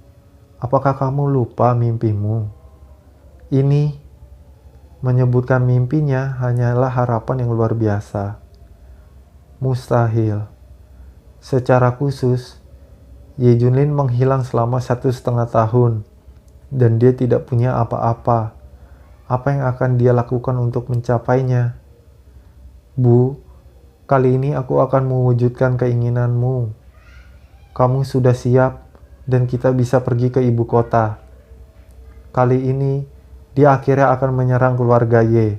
Apakah kamu lupa mimpimu? Ini, menyebutkan mimpinya hanyalah harapan yang luar biasa. Mustahil. Secara khusus, Ye Junlin menghilang selama 1,5 tahun, dan dia tidak punya apa-apa. Apa yang akan dia lakukan untuk mencapainya? Bu, kali ini aku akan mewujudkan keinginanmu. Kamu sudah siap, dan kita bisa pergi ke ibu kota. Kali ini, dia akhirnya akan menyerang keluarga Ye.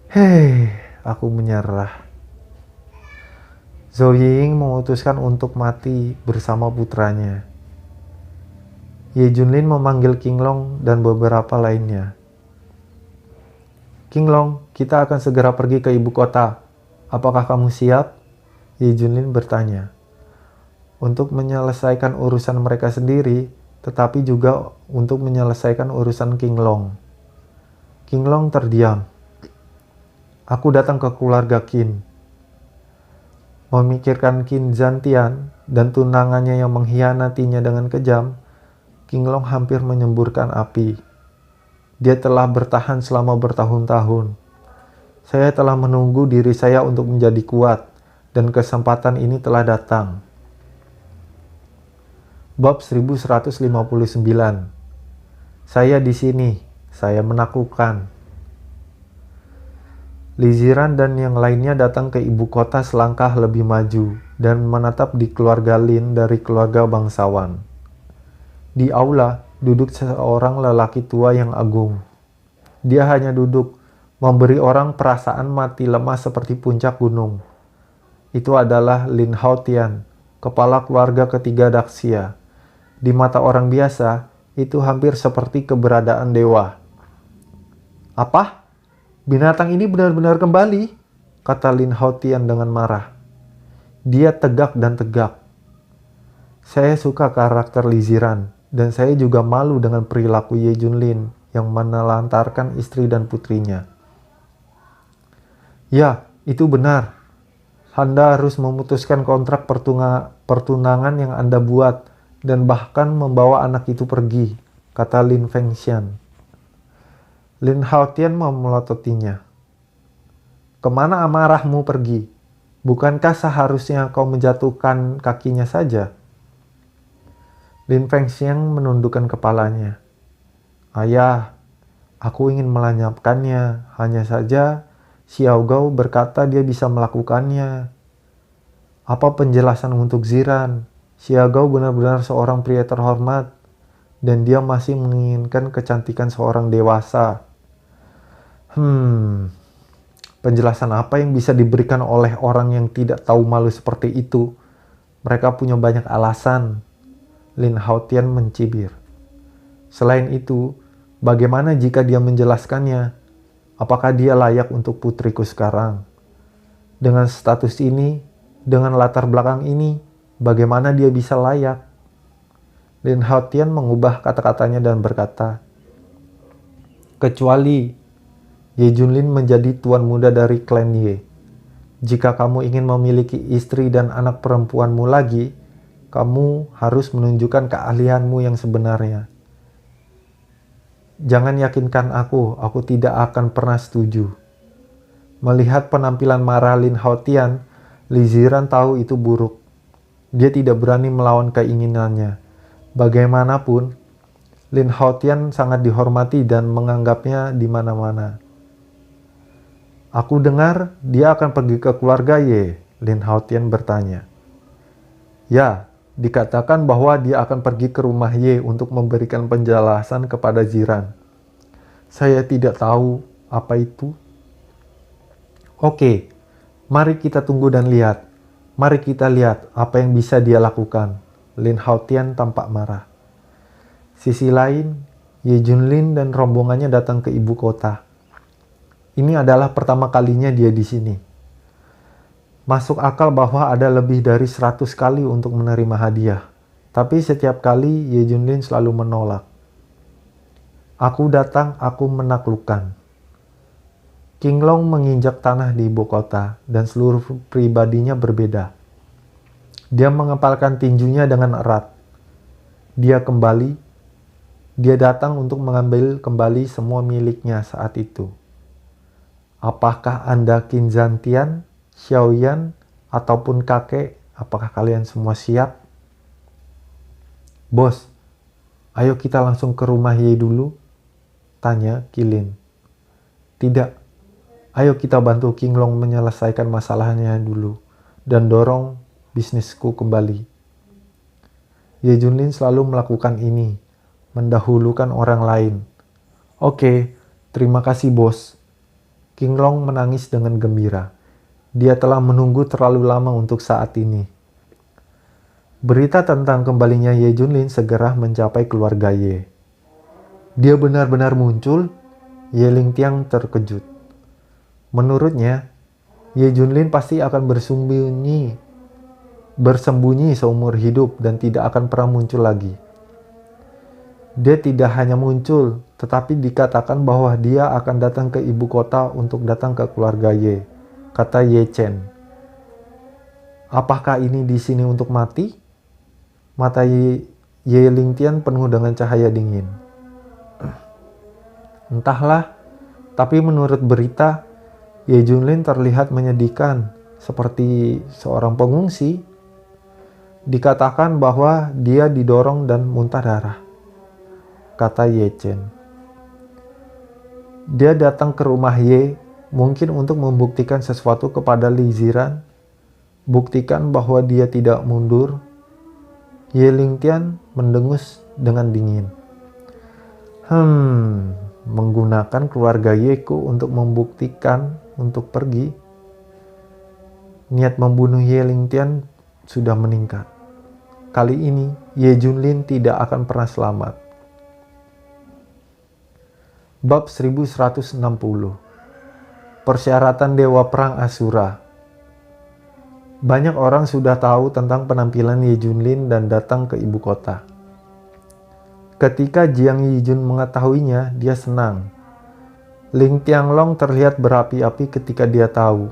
Hei, aku menyerah. Zhou Ying memutuskan untuk mati bersama putranya. Ye Junlin memanggil Qinglong dan beberapa lainnya. Qinglong, kita akan segera pergi ke ibu kota. Apakah kamu siap? Ye Junlin bertanya. Untuk menyelesaikan urusan mereka sendiri, tetapi juga untuk menyelesaikan urusan Qinglong. Qinglong terdiam. Aku datang ke keluarga Qin. Memikirkan Qin Zantian dan tunangannya yang mengkhianatinya dengan kejam, Qinglong hampir menyemburkan api. Dia telah bertahan selama bertahun-tahun. Saya telah menunggu diri saya untuk menjadi kuat, dan kesempatan ini telah datang. Bab 1159. Saya di sini, saya menaklukkan. Li Ziran dan yang lainnya datang ke ibu kota selangkah lebih maju dan menatap di keluarga Lin dari keluarga bangsawan. Di aula, duduk seorang lelaki tua yang agung. Dia hanya duduk, memberi orang perasaan mati lemah seperti puncak gunung. Itu adalah Lin Haotian, kepala keluarga ketiga Daxia. Di mata orang biasa, itu hampir seperti keberadaan dewa. Apa? Binatang ini benar-benar kembali, kata Lin Haotian dengan marah. Dia tegak dan tegak. Saya suka karakter Li Ziran, dan saya juga malu dengan perilaku Ye Junlin yang menelantarkan istri dan putrinya. Ya, itu benar. Anda harus memutuskan kontrak pertunangan yang Anda buat dan bahkan membawa anak itu pergi, kata Lin Fengxian. Lin Haotian memelototinya. Kemana amarahmu pergi? Bukankah seharusnya kau menjatuhkan kakinya saja? Lin Fengxian menundukkan kepalanya. Ayah, aku ingin melenyapkannya. Hanya saja Xiao Gao berkata dia bisa melakukannya. Apa penjelasan untuk Ziran? Xiao Gao benar-benar seorang pria terhormat, dan dia masih menginginkan kecantikan seorang dewasa. Penjelasan apa yang bisa diberikan oleh orang yang tidak tahu malu seperti itu? Mereka punya banyak alasan. Lin Haotian mencibir. Selain itu, bagaimana jika dia menjelaskannya? Apakah dia layak untuk putriku sekarang? Dengan status ini, dengan latar belakang ini, bagaimana dia bisa layak? Lin Haotian mengubah kata-katanya dan berkata, kecuali Ye Junlin menjadi tuan muda dari klan Ye. Jika kamu ingin memiliki istri dan anak perempuanmu lagi, kamu harus menunjukkan keahlianmu yang sebenarnya. Jangan yakinkan aku tidak akan pernah setuju. Melihat penampilan marah Lin Haotian, Li Ziran tahu itu buruk. Dia tidak berani melawan keinginannya. Bagaimanapun, Lin Haotian sangat dihormati dan menganggapnya di mana-mana. Aku dengar dia akan pergi ke keluarga Ye, Lin Haotian bertanya. Ya, dikatakan bahwa dia akan pergi ke rumah Ye untuk memberikan penjelasan kepada Ziran. Saya tidak tahu apa itu. Oke, mari kita tunggu dan lihat. Mari kita lihat apa yang bisa dia lakukan. Lin Haotian tampak marah. Sisi lain, Ye Junlin dan rombongannya datang ke ibu kota. Ini adalah pertama kalinya dia di sini. Masuk akal bahwa ada lebih dari 100 kali untuk menerima hadiah. Tapi setiap kali Ye Junlin selalu menolak. Aku datang, aku menaklukkan. King Long menginjak tanah di ibu kota dan seluruh pribadinya berbeda. Dia mengepalkan tinjunya dengan erat. Dia datang untuk mengambil kembali semua miliknya saat itu. Apakah Anda Qin Zantian, Xiaoyan, ataupun kakek? Apakah kalian semua siap? Bos, ayo kita langsung ke rumah Ye dulu, tanya Qilin. Tidak, ayo kita bantu King Long menyelesaikan masalahnya dulu dan dorong bisnisku kembali. Ye Junlin selalu melakukan ini, mendahulukan orang lain. Oke, terima kasih bos. King Long menangis dengan gembira. Dia telah menunggu terlalu lama untuk saat ini. Berita tentang kembalinya Ye Junlin segera mencapai keluarga Ye. Dia benar-benar muncul, Ye Lingtiang terkejut. Menurutnya, Ye Junlin pasti akan bersembunyi seumur hidup dan tidak akan pernah muncul lagi. Dia tidak hanya muncul, tetapi dikatakan bahwa dia akan datang ke ibu kota untuk datang ke keluarga Ye, kata Ye Chen. Apakah ini di sini untuk mati? Mata Ye Lingtian penuh dengan cahaya dingin. Entahlah, tapi menurut berita, Ye Junlin terlihat menyedihkan, seperti seorang pengungsi. Dikatakan bahwa dia didorong dan muntah darah, kata Ye Chen. Dia datang ke rumah Ye mungkin untuk membuktikan sesuatu kepada Li Ziran, buktikan bahwa dia tidak mundur. Ye Lingtian mendengus dengan dingin. Menggunakan keluarga Ye-ku untuk membuktikan untuk pergi. Niat membunuh Ye Lingtian sudah meningkat. Kali ini, Ye Junlin tidak akan pernah selamat. Bab 1160. Persyaratan Dewa Perang Asura. Banyak orang sudah tahu tentang penampilan Ye Junlin dan datang ke ibu kota. Ketika Jiang Yijun mengetahuinya, dia senang. Ling Tianglong terlihat berapi-api ketika dia tahu.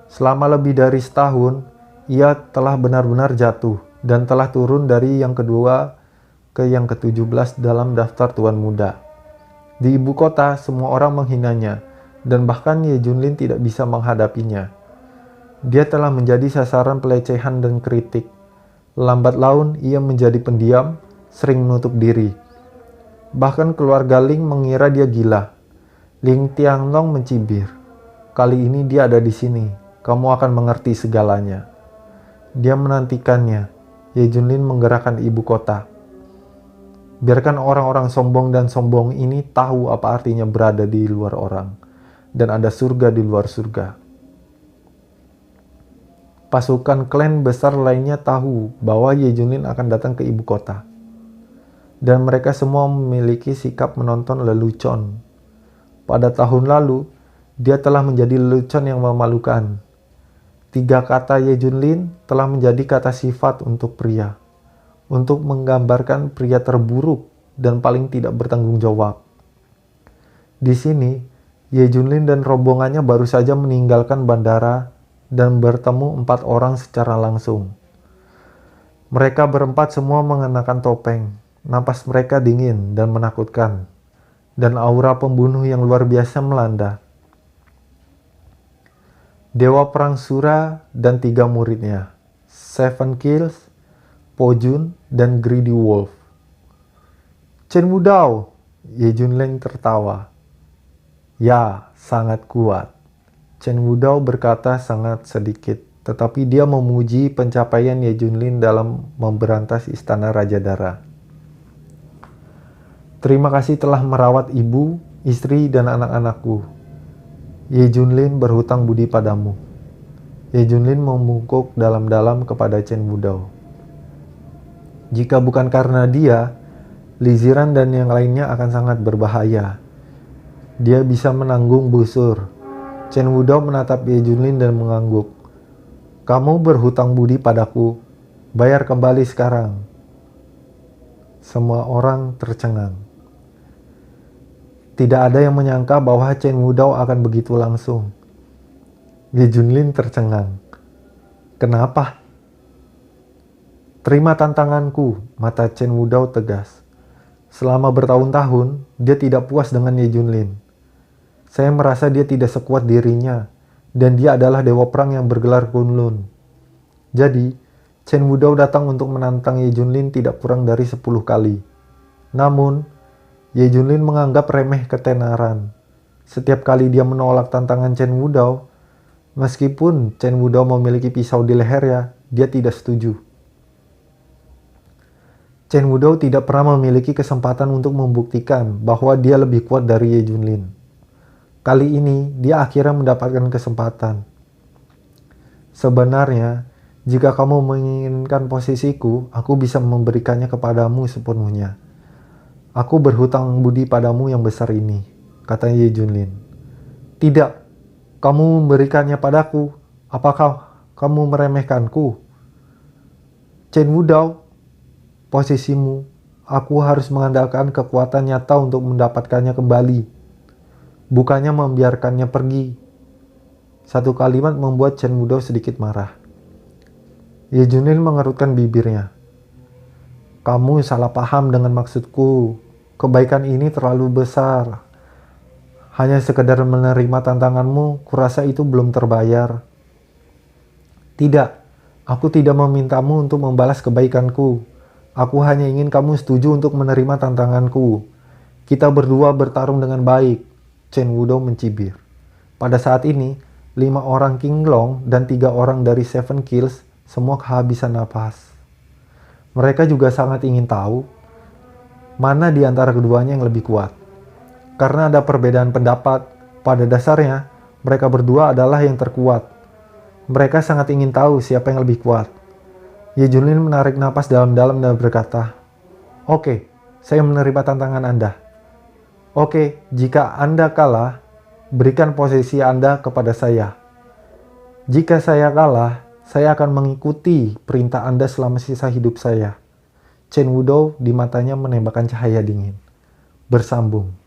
Selama lebih dari setahun, ia telah benar-benar jatuh dan telah turun dari yang kedua ke yang ke-17 dalam daftar Tuan Muda. Di ibu kota, semua orang menghinanya, dan bahkan Ye Junlin tidak bisa menghadapinya. Dia telah menjadi sasaran pelecehan dan kritik. Lambat laun, ia menjadi pendiam, sering menutup diri. Bahkan keluarga Ling mengira dia gila. Ling Tianglong mencibir. Kali ini dia ada di sini. Kamu akan mengerti segalanya. Dia menantikannya. Ye Junlin menggerakkan ibu kota. Biarkan orang-orang sombong dan sombong ini tahu apa artinya berada di luar orang. Dan ada surga di luar surga. Pasukan klan besar lainnya tahu bahwa Ye Junlin akan datang ke ibu kota. Dan mereka semua memiliki sikap menonton lelucon. Pada tahun lalu, dia telah menjadi lelucon yang memalukan. 3 kata Ye Junlin telah menjadi kata sifat untuk pria. Untuk menggambarkan pria terburuk dan paling tidak bertanggung jawab. Di sini, Ye Junlin dan rombongannya baru saja meninggalkan bandara dan bertemu 4 orang secara langsung. Mereka berempat semua mengenakan topeng. Napas mereka dingin dan menakutkan. Dan aura pembunuh yang luar biasa melanda. Dewa Perang Sura dan 3 muridnya, Seven Kills, Po Jun, dan Greedy Wolf. Chen Wudao, Ye Junlin tertawa. Ya, sangat kuat. Chen Wudao berkata sangat sedikit, tetapi dia memuji pencapaian Ye Junlin dalam memberantas istana Raja Dara. Terima kasih telah merawat ibu, istri, dan anak-anakku. Ye Junlin berhutang budi padamu. Ye Junlin membungkuk dalam-dalam kepada Chen Wudao. Jika bukan karena dia, Li Ziran dan yang lainnya akan sangat berbahaya. Dia bisa menanggung busur. Chen Wudao menatap Ye Junlin dan mengangguk. Kamu berhutang budi padaku. Bayar kembali sekarang. Semua orang tercengang. Tidak ada yang menyangka bahwa Chen Wudao akan begitu langsung. Ye Junlin tercengang. Kenapa? Terima tantanganku, mata Chen Wudao tegas. Selama bertahun-tahun, dia tidak puas dengan Ye Junlin. Saya merasa dia tidak sekuat dirinya, dan dia adalah dewa perang yang bergelar Kunlun. Jadi, Chen Wudao datang untuk menantang Ye Junlin tidak kurang dari 10 kali. Namun, Ye Junlin menganggap remeh ketenaran. Setiap kali dia menolak tantangan Chen Wudao, meskipun Chen Wudao memiliki pisau di lehernya, dia tidak setuju. Chen Wudao tidak pernah memiliki kesempatan untuk membuktikan bahwa dia lebih kuat dari Ye Junlin. Kali ini, dia akhirnya mendapatkan kesempatan. Sebenarnya, jika kamu menginginkan posisiku, aku bisa memberikannya kepadamu sepenuhnya. Aku berhutang budi padamu yang besar ini, kata Ye Junlin. Tidak, kamu memberikannya padaku. Apakah kamu meremehkanku? Chen Wudao, posisimu, aku harus mengandalkan kekuatan nyata untuk mendapatkannya kembali. Bukannya membiarkannya pergi. Satu kalimat membuat Chen Wudao sedikit marah. Ye Junlin mengerutkan bibirnya. Kamu salah paham dengan maksudku. Kebaikan ini terlalu besar. Hanya sekedar menerima tantanganmu, kurasa itu belum terbayar. Tidak, aku tidak memintamu untuk membalas kebaikanku. Aku hanya ingin kamu setuju untuk menerima tantanganku. Kita berdua bertarung dengan baik. Chen Wudao mencibir. Pada saat ini, 5 orang King Long dan 3 orang dari Seven Kills semua kehabisan napas. Mereka juga sangat ingin tahu mana di antara keduanya yang lebih kuat. Karena ada perbedaan pendapat, pada dasarnya mereka berdua adalah yang terkuat. Mereka sangat ingin tahu siapa yang lebih kuat. Ye Junlin menarik napas dalam-dalam dan berkata, Oke, saya menerima tantangan Anda. Oke, jika Anda kalah, berikan posisi Anda kepada saya. Jika saya kalah, saya akan mengikuti perintah Anda selama sisa hidup saya. Chen Wudao di matanya menembakkan cahaya dingin. Bersambung.